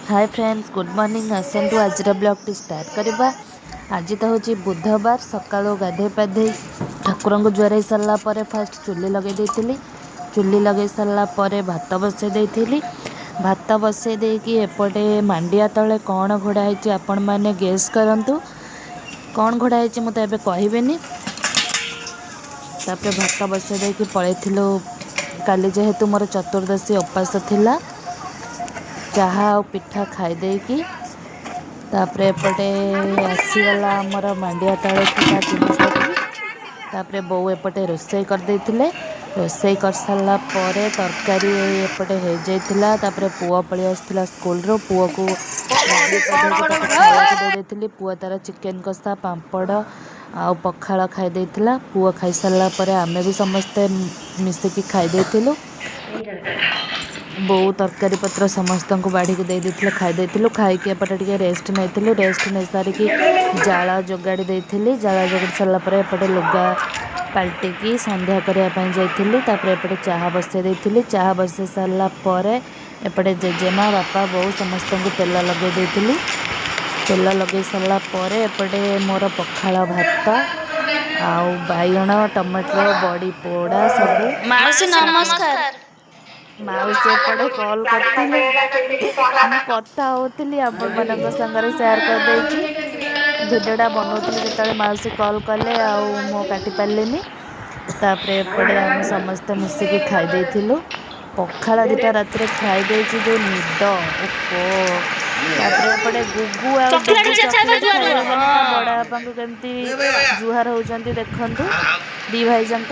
हाय friends, good morning. आसतु आज blog T start करवा। आज तो हूँ बुधवार। सका गाधे पाधे ठाकुर को जुआर सारापर फास्ट चुली लगे देती। चुली लगे सारापर भात बसई देती। भात बसई देकी एपटे मांडिया तले कौन घोड़ाई आपण मैंने गेस करंतु कौन घोड़ाई मुझे एवं कहबेनी। तापर भात बसई देकी पलैलु काली जेहेतु मोर चतुर्दशी उपास थिला। चाहा और पिठा खाईदेकी तापर एपटे आसीगला आमर मांडिया तले था जिनस तापर बोउ एपटे रोसई करदे रोसई कर सारा पर तरकारी एपटे हो जाइला। तापर पुआ पलि आसला स्कूल रो पुआ को खाई पुआ तार चिकेन कषा पापड़ आ पखाड़ खाई पुआ खाई सारा पर आमे भी समस्ते मिसिकी खाईदेलु। बहु तरकारी पत्र समस्त को बाढ़ दे खाई खाई एपटे टे रेस्ट नहीं रेस्ट नहीं सारिकी जाला जोगाड़ी जाला जोगाड़ी सारापर एपटे लुगा पाल्टिकी संध्या करने जाइली। एपटे चाहा बसई देती। चाहा बसई सारापर एपटे जेजेमा बापा बोऊ समस्त को तेल लगे देती। तेल लगे सारापर एपटे मोर पखाड़ भात आउ बाइगण टमाटर बड़ी पोड़ा सब नमस्कार। माउसी एपटे कॉल करती कथा होती आपण मान सागर सेयार कर भिडियोटा बनाऊली जो माउसी कॉल कले मो काटी पारे। तापर एपटे आम समस्त मिसिकी खाईदेलु। पखाड़ दीटा रात खाईदे जो निद एपटे गुगु बड़ा बापा को केमती जुहार होती देखु दी भाई जाक।